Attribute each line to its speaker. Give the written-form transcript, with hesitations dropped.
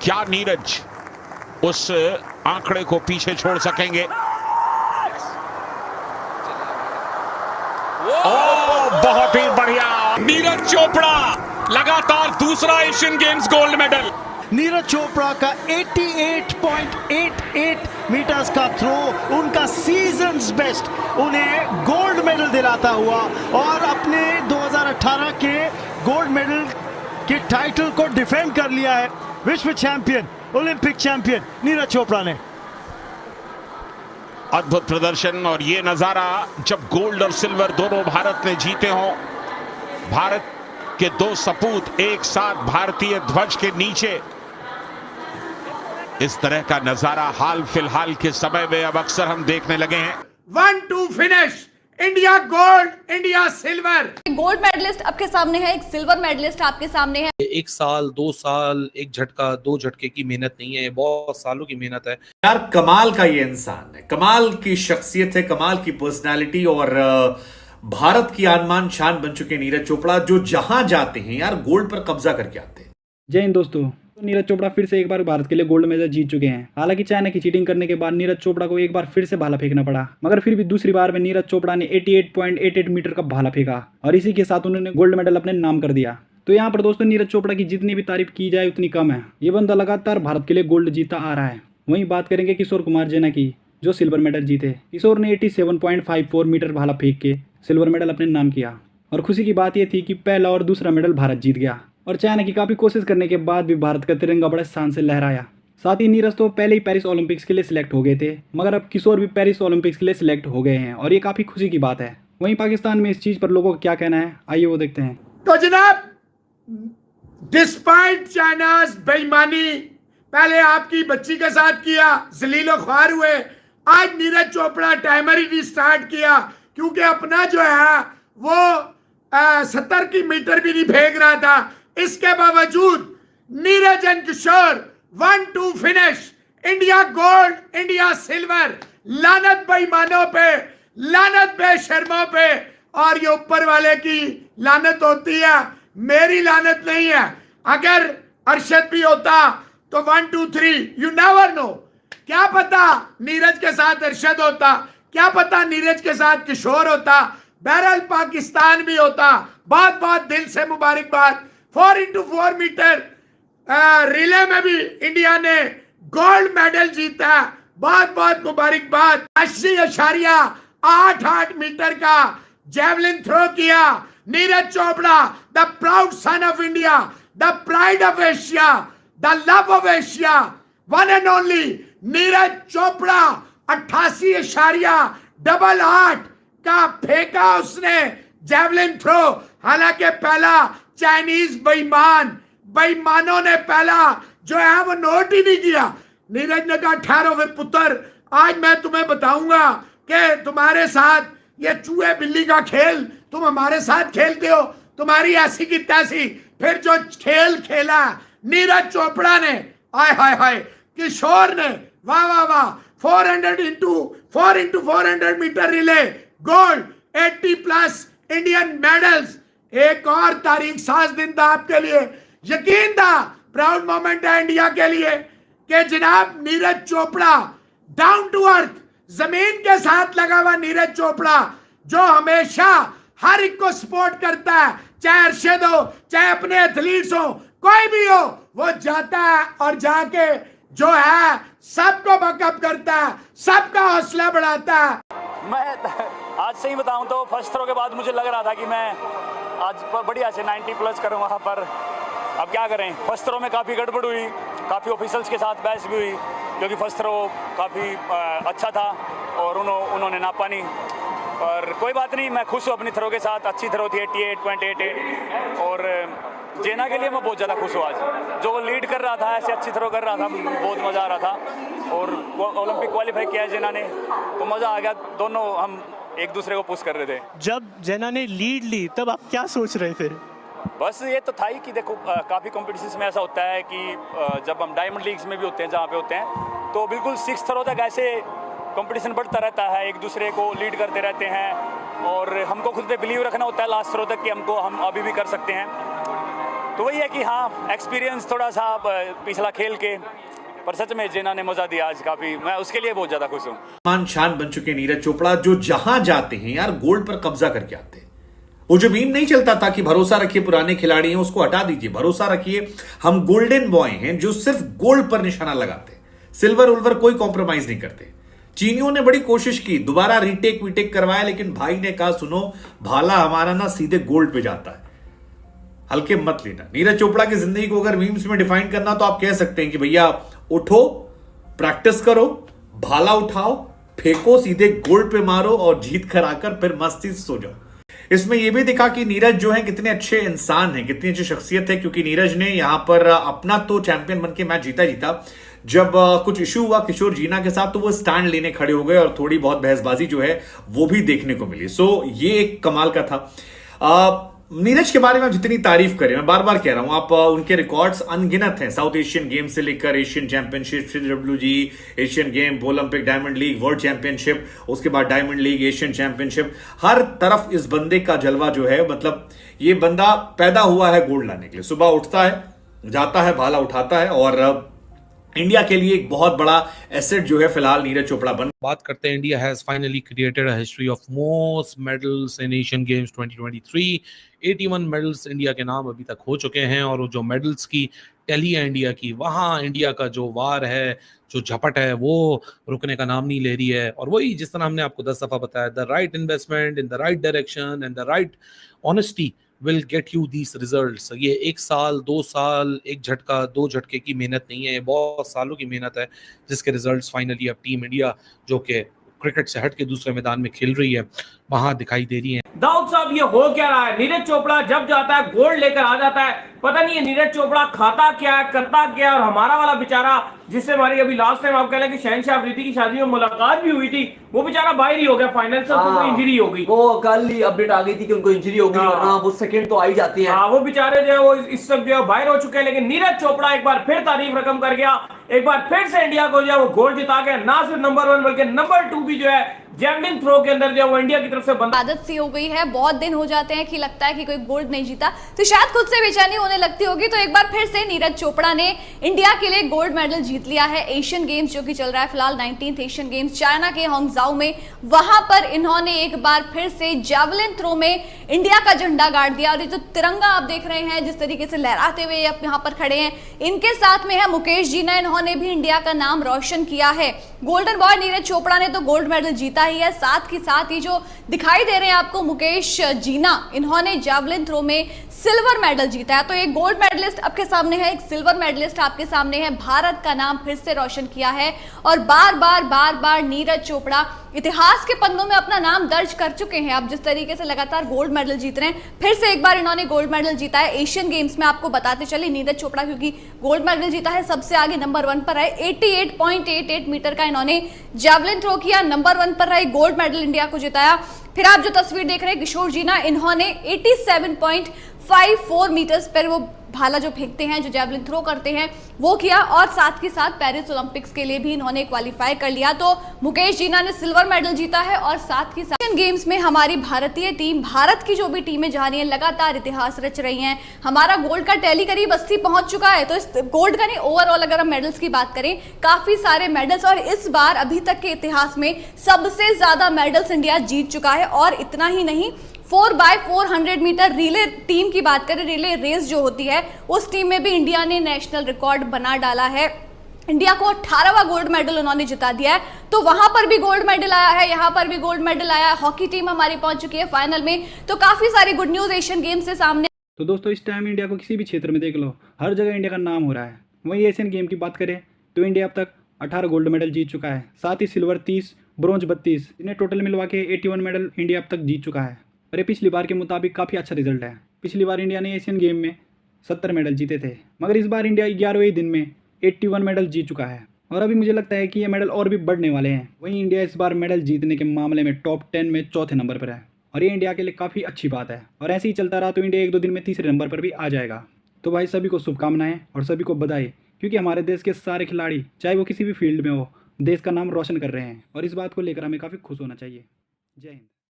Speaker 1: क्या नीरज उस आंकड़े को पीछे छोड़ सकेंगे? बहुत ही बढ़िया।
Speaker 2: नीरज चोपड़ा लगातार दूसरा Asian games gold medal.
Speaker 3: Neeraj Chopra का 88.88 मीटर्स का थ्रो उनका सीजन्स बेस्ट उन्हें गोल्ड मेडल दिलाता हुआ और अपने 2018 के गोल्ड मेडल के टाइटल को डिफेंड कर लिया है। विश्व champion, Olympic champion Neeraj Chopra ने।
Speaker 1: अद्भुत प्रदर्शन। और ये नजारा जब गोल्ड और सिल्वर दोनों भारत ने जीते हों, भारत के दो सपूत एक साथ भारतीय ध्वज के नीचे, इस तरह का नजारा हाल फिलहाल के समय में अब अक्सर हम देखने लगे हैं।
Speaker 4: 1-2 finish, India gold, India silver.
Speaker 5: Gold medalist आपके सामने है, एक सिल्वर मेडलिस्ट आपके सामने है।
Speaker 6: एक साल, 2 साल, एक झटका, 2 झटके की मेहनत नहीं है, बहुत सालों की मेहनत है।
Speaker 4: यार कमाल का ये इंसान है, कमाल की शख्सियत है, कमाल की पर्सनालिटी और भारत की आन शान बन चुके नीरज चोपड़ा, जो जहां जाते हैं यार गोल्ड पर कब्जा करके आते हैं।
Speaker 7: जय हिंद दोस्तों। नीरज चोपड़ा फिर से एक बार भारत के लिए गोल्ड मेडल जीत चुके हैं। हालांकि चाइना की चीटिंग करने के बाद नीरज चोपड़ा को एक बार फिर से भाला फेंकना पड़ा, मगर फिर भी दूसरी बार में नीरज चोपड़ा ने 88.88 मीटर का भाला फेंका और इसी के साथ उन्होंने गोल्ड मेडल अपने नाम कर दिया। तो यहाँ पर दोस्तों नीरज चोपड़ा की जितनी भी तारीफ की जाए उतनी कम है। ये बंदा लगातार भारत के लिए गोल्ड जीता आ रहा है। वहीं बात करेंगे किशोर कुमार जेना की, जो सिल्वर मेडल जीते। किशोर ने 87.54 मीटर भाला फेंक के सिल्वर मेडल अपने नाम किया और खुशी की बात यह थी कि पहला और दूसरा मेडल भारत जीत गया और चाइना की काफी कोशिश करने के बाद भी भारत का तिरंगा बड़े शान से लहराया। साथ ही नीरज तो पहले ही पेरिस ओलंपिक्स के लिए सिलेक्ट हो गए थे, मगर अब किशोर भी पेरिस ओलंपिक्स के लिए सिलेक्ट हो गए हैं और ये काफी खुशी की बात है। वहीं पाकिस्तान में इस चीज पर लोगों का क्या कहना है, आइए वो देखते हैं।
Speaker 4: तो जनाब, डिस्पाइट चाइनाज बेईमानी, पहले आपकी बच्ची के साथ किया, जलीलो ख्वार हुए, आज नीरज चोपड़ा टाइमर ही स्टार्ट किया क्योंकि अपना जो है वो 70 की मीटर भी नहीं फेंक रहा था। इसके बावजूद Neeraj and Kishore 1-2 finish, India gold, India silver. लानत बेईमानों पे, लानत बेशर्मों पे, और ये ऊपर वाले की लानत होती है, मेरी लानत नहीं है। अगर अरशद भी होता तो 1-2-3, यू नेवर नो। क्या पता नीरज के साथ अरशद होता, क्या पता नीरज के साथ किशोर होता, बहरहाल पाकिस्तान भी होता। बहुत बहुत दिल से मुबारकबाद। 4x4 मीटर रिले में भी इंडिया ने गोल्ड मेडल जीता, बहुत बहुत मुबारकबाद। 80.88 मीटर का जेवलिन थ्रो किया Neeraj Chopra, the proud son of India, the pride of Asia, the love of Asia, one and only Neeraj Chopra. 88.88 का फेंका उसने जेवलिन थ्रो। हालांकि पहला चाइनीज बेईमानों ने पहला जो है वो नोट ही नहीं किया। नीरज ने कहा ठहरो वे पुत्र, आज मैं तुम्हें बताऊंगा कि तुम्हारे साथ ये चूहे बिल्ली का खेल तुम हमारे साथ खेलते हो, तुम्हारी ऐसी की तैसी। फिर जो खेल खेला नीरज चोपड़ा ने, आय हाय हाय, किशोर ने, वाह वाह वाह, 4x400 metre relay gold, 80+ Indian medals. एक और तारीख साज दिन था आपके लिए, यकीन था, प्राउड मोमेंट है इंडिया के लिए कि जनाब Neeraj Chopra down to earth, जमीन के साथ लगा हुआ नीरज चोपड़ा, जो हमेशा हर एक को सपोर्ट करता है, चाहे अरशद हो, चाहे अपने एथलीट्स हो, कोई भी हो, वो जाता है और जाके जो है सबको बैकअप करता है, सबका हौसला बढ़ाता है।
Speaker 8: मैं आज सही बताऊं तो फर्स्ट थ्रो के बाद मुझे लग रहा था कि मैं आज बढ़िया से 90+ करूं वहां पर। अब क्या करें, फर्स्ट थ्रो में काफ़ी गड़बड़ हुई, काफ़ी ऑफिशियल्स के साथ बहस भी हुई, क्योंकि फर्स्ट थ्रो काफ़ी अच्छा था और उन्होंने नापा नहीं। और कोई बात नहीं, मैं खुश हूँ अपनी थ्रो के साथ। अच्छी थ्रो थी 88.88 और जेना के लिए मैं बहुत ज़्यादा खुश हूँ। आज जो वो लीड कर रहा था, ऐसे अच्छी थ्रो कर रहा था, बहुत मज़ा आ रहा था। और ओलंपिक क्वालिफाई किया है जेना ने, तो मज़ा आ गया। दोनों हम एक दूसरे को पुश कर रहे थे।
Speaker 3: जब जेना ने लीड ली तब आप क्या सोच रहे थे?
Speaker 8: बस ये तो था ही कि देखो काफ़ी कॉम्पिटिशन्स में ऐसा होता है कि जब हम डायमंड लीग्स में भी होते हैं, जहाँ पे होते हैं, तो बिल्कुल 6th थ्रो तक ऐसे कंपटीशन बढ़ता रहता है, एक दूसरे को लीड करते रहते हैं और हमको खुद पे बिलीव रखना होता है लास्ट थ्रो तक कि हम अभी भी कर सकते हैं। तो वही है कि हाँ, एक्सपीरियंस थोड़ा सा पिछला खेल के, पर सच में जिन्ना ने मजा दिया आज काफी, मैं उसके लिए बहुत ज्यादा खुश हूँ।
Speaker 9: मान शान बन चुके नीरज चोपड़ा, जो जहां जाते हैं यार गोल्ड पर कब्जा करके आते हैं। वो जो मीम नहीं चलता था कि भरोसा रखिए पुराने खिलाड़ी हैं, उसको हटा दीजिए, भरोसा रखिए हम गोल्डन बॉय हैं जो सिर्फ गोल्ड पर निशाना लगाते हैं, सिल्वर उल्वर कोई कॉम्प्रोमाइज नहीं करते। चीनियों ने बड़ी कोशिश की, दोबारा रीटेक वीटेक करवाया, लेकिन भाई ने कहा सुनो भाला हमारा ना सीधे गोल्ड पे जाता है, हल्के मत लेना। नीरज चोपड़ा की जिंदगी को अगर मीम्स में डिफाइन करना तो आप कह सकते हैं कि भैया उठो, प्रैक्टिस करो, भाला उठाओ, फेंको, सीधे गोल्ड पे मारो और जीत कर आकर फिर मस्ती से सो जाओ। इसमें यह भी दिखा कि नीरज जो है कितने अच्छे इंसान हैं, कितनी अच्छी शख्सियत है, क्योंकि नीरज ने यहां पर अपना तो चैंपियन बन के मैच जीता। जब कुछ इशू हुआ किशोर जीना के साथ तो वो स्टैंड लेने खड़े हो गए और थोड़ी बहुत बहसबाजी जो है वो भी देखने को मिली। सो ये एक कमाल का था। नीरज के बारे में जितनी तारीफ करें, मैं बार बार कह रहा हूं, आप उनके रिकॉर्ड्स अनगिनत हैं, साउथ एशियन गेम से लेकर Asian championship, CWG, Asian game, Olympic, diamond league, world championship, उसके बाद डायमंड लीग, एशियन चैंपियनशिप, हर तरफ इस बंदे का जलवा जो है, मतलब ये बंदा पैदा हुआ है गोल्ड लाने के लिए। सुबह उठता है, जाता है, भाला उठाता है और इंडिया के लिए एक बहुत बड़ा एसेट जो है फिलहाल नीरज चोपड़ा बन।
Speaker 6: बात करते हैं, India has finally created a history of most medals in Asian games 2023। 81 medals India के नाम अभी तक हो चुके हैं और वो जो मेडल्स की टैली है इंडिया की, वहाँ इंडिया का जो वार है, जो झपट है, वो रुकने का नाम नहीं ले रही है। और वही जिस तरह हमने आपको 10 दफा बताया, the right investment in the right direction and the right honesty will get you these results। ये 1 साल 2 साल, एक झटका 2 झटके की मेहनत नहीं है, ये बहुत सालों की मेहनत है, जिसके रिजल्ट्स फाइनली अब टीम इंडिया जो कि क्रिकेट से हट के दूसरे मैदान में खेल रही है वहां दिखाई दे रही है।
Speaker 10: दाऊद साहब, ये हो क्या रहा है? नीरज चोपड़ा जब जाता है गोल्ड लेकर आ जाता है, पता नहीं है नीरज चोपड़ा खाता क्या है, करता क्या है। और हमारा वाला बेचारा, जिससे हमारी अभी लास्ट टाइम आप कह रहे हैं कि शहनशाह अफरीदी की शादी में मुलाकात भी हुई थी, वो बेचारा बाहर ही हो गया फाइनल से, उनको इंजरी हो गई।
Speaker 11: वो कल ही अपडेट आ गई थी कि उनको इंजरी हो गई, वरना वो सेकंड तो आ ही जाती है।
Speaker 10: वो बेचारे जो है वो इस सब जो है बाहर हो चुके हैं। लेकिन नीरज चोपड़ा एक बार फिर तारीफ रकम कर गया, एक बार फिर से इंडिया को जो है वो गोल्ड जिता गया। ना सिर्फ नंबर 1 बल्कि नंबर 2 भी जो है जैवलिन थ्रो के अंदर जो वो इंडिया की तरफ से
Speaker 5: आदत सी हो गई है, बहुत दिन हो जाते हैं कि लगता है कि कोई गोल्ड नहीं जीता, तो शायद खुद से बेचैनी होने लगती होगी। तो एक बार फिर से नीरज चोपड़ा ने इंडिया के लिए गोल्ड मेडल जीत लिया है। एशियन गेम्स जो कि चल रहा है फिलहाल, 19th एशियन गेम्स चाइना के हांगझाओ में, वहां पर इन्होंने एक बार फिर से जैवलिन थ्रो में इंडिया का झंडा गाड़ दिया। और ये जो तिरंगा आप देख रहे हैं जिस तरीके से लहराते हुए अब यहाँ पर खड़े हैं, इनके साथ में है मुकेश जीना, इन्होंने भी इंडिया का नाम रोशन किया है। गोल्डन बॉय नीरज चोपड़ा ने तो गोल्ड मेडल जीता ही है, साथ ही साथ ये जो दिखाई दे रहे हैं आपको मुकेश जीना, इन्होंने जैवलिन थ्रो में सिल्वर मेडल जीता है। तो एक गोल्ड मेडलिस्ट आपके सामने है, एक सिल्वर मेडलिस्ट आपके सामने है, भारत का नाम फिर से रोशन किया है। और बार बार नीरज चोपड़ा इतिहास के पन्नों में अपना नाम दर्ज कर चुके हैं। अब जिस तरीके से लगातार गोल्ड मेडल जीत रहे हैं, फिर से एक बार इन्होंने गोल्ड मेडल जीता है एशियन गेम्स में। आपको बताते चले नीरज चोपड़ा क्योंकि गोल्ड मेडल जीता है, सबसे आगे नंबर 1 पर है, 88.88 मीटर का इन्होंने जैवलिन थ्रो किया, नंबर 1 पर रहे, गोल्ड मेडल इंडिया को जिताया। फिर आप जो तस्वीर देख रहे हैं किशोर जीना, इन्होंने 87.54 मीटर्स पर वो भाला जो फेंकते हैं, जो जैवलिन थ्रो करते हैं, वो किया। और साथ ही साथ पेरिस ओलंपिक्स के लिए भी इन्होंने क्वालिफाई कर लिया। तो मुकेश जीना ने सिल्वर मेडल जीता है। और साथ ही साथ गेम्स में हमारी भारतीय टीम, भारत की जो भी टीमें जा रही हैं, लगातार इतिहास रच रही हैं। हमारा गोल्ड का टैली करीब 80 पहुंच चुका है। तो इस गोल्ड का नहीं, ओवरऑल अगर हम मेडल्स की बात करें, काफी सारे मेडल्स, और इस बार अभी तक के इतिहास में सबसे ज्यादा मेडल्स इंडिया जीत चुका है। और इतना ही नहीं, 4x400 मीटर रिले टीम की बात करें, रिले रेस जो होती है, उस टीम में भी इंडिया ने नेशनल रिकॉर्ड बना डाला है। इंडिया को 18वां गोल्ड मेडल उन्होंने जिता दिया है। तो वहां पर भी गोल्ड मेडल आया है, यहाँ पर भी गोल्ड मेडल आया है। हॉकी टीम हमारी पहुंच चुकी है फाइनल में। तो काफी सारी गुड न्यूज एशियन गेम्स से सामने।
Speaker 7: तो दोस्तों इस टाइम इंडिया को किसी भी क्षेत्र में देख लो, हर जगह इंडिया का नाम हो रहा है। वहीं एशियन गेम की बात करें तो इंडिया अब तक 18 गोल्ड मेडल जीत चुका है, साथ ही सिल्वर 30, ब्रॉन्ज 32, इन्हें टोटल मिलवा के 81 मेडल इंडिया अब तक जीत चुका है। और ये पिछली बार के मुताबिक काफ़ी अच्छा रिजल्ट है। पिछली बार इंडिया ने एशियन गेम में 70 मेडल जीते थे, मगर इस बार इंडिया 11वें दिन में 81 मेडल जीत चुका है। और अभी मुझे लगता है कि ये मेडल और भी बढ़ने वाले हैं। वहीं इंडिया इस बार मेडल जीतने के मामले में टॉप 10 में 4थे नंबर पर है, और ये इंडिया के लिए काफ़ी अच्छी बात है। और ऐसे ही चलता रहा तो इंडिया 1-2 दिन में 3रे नंबर पर भी आ जाएगा। तो भाई सभी को शुभकामनाएं और सभी को बधाई, क्योंकि हमारे देश के सारे खिलाड़ी, चाहे वो किसी भी फील्ड में हो, देश का नाम रोशन कर रहे हैं। और इस बात को लेकर हमें काफ़ी खुश होना चाहिए। जय हिंद।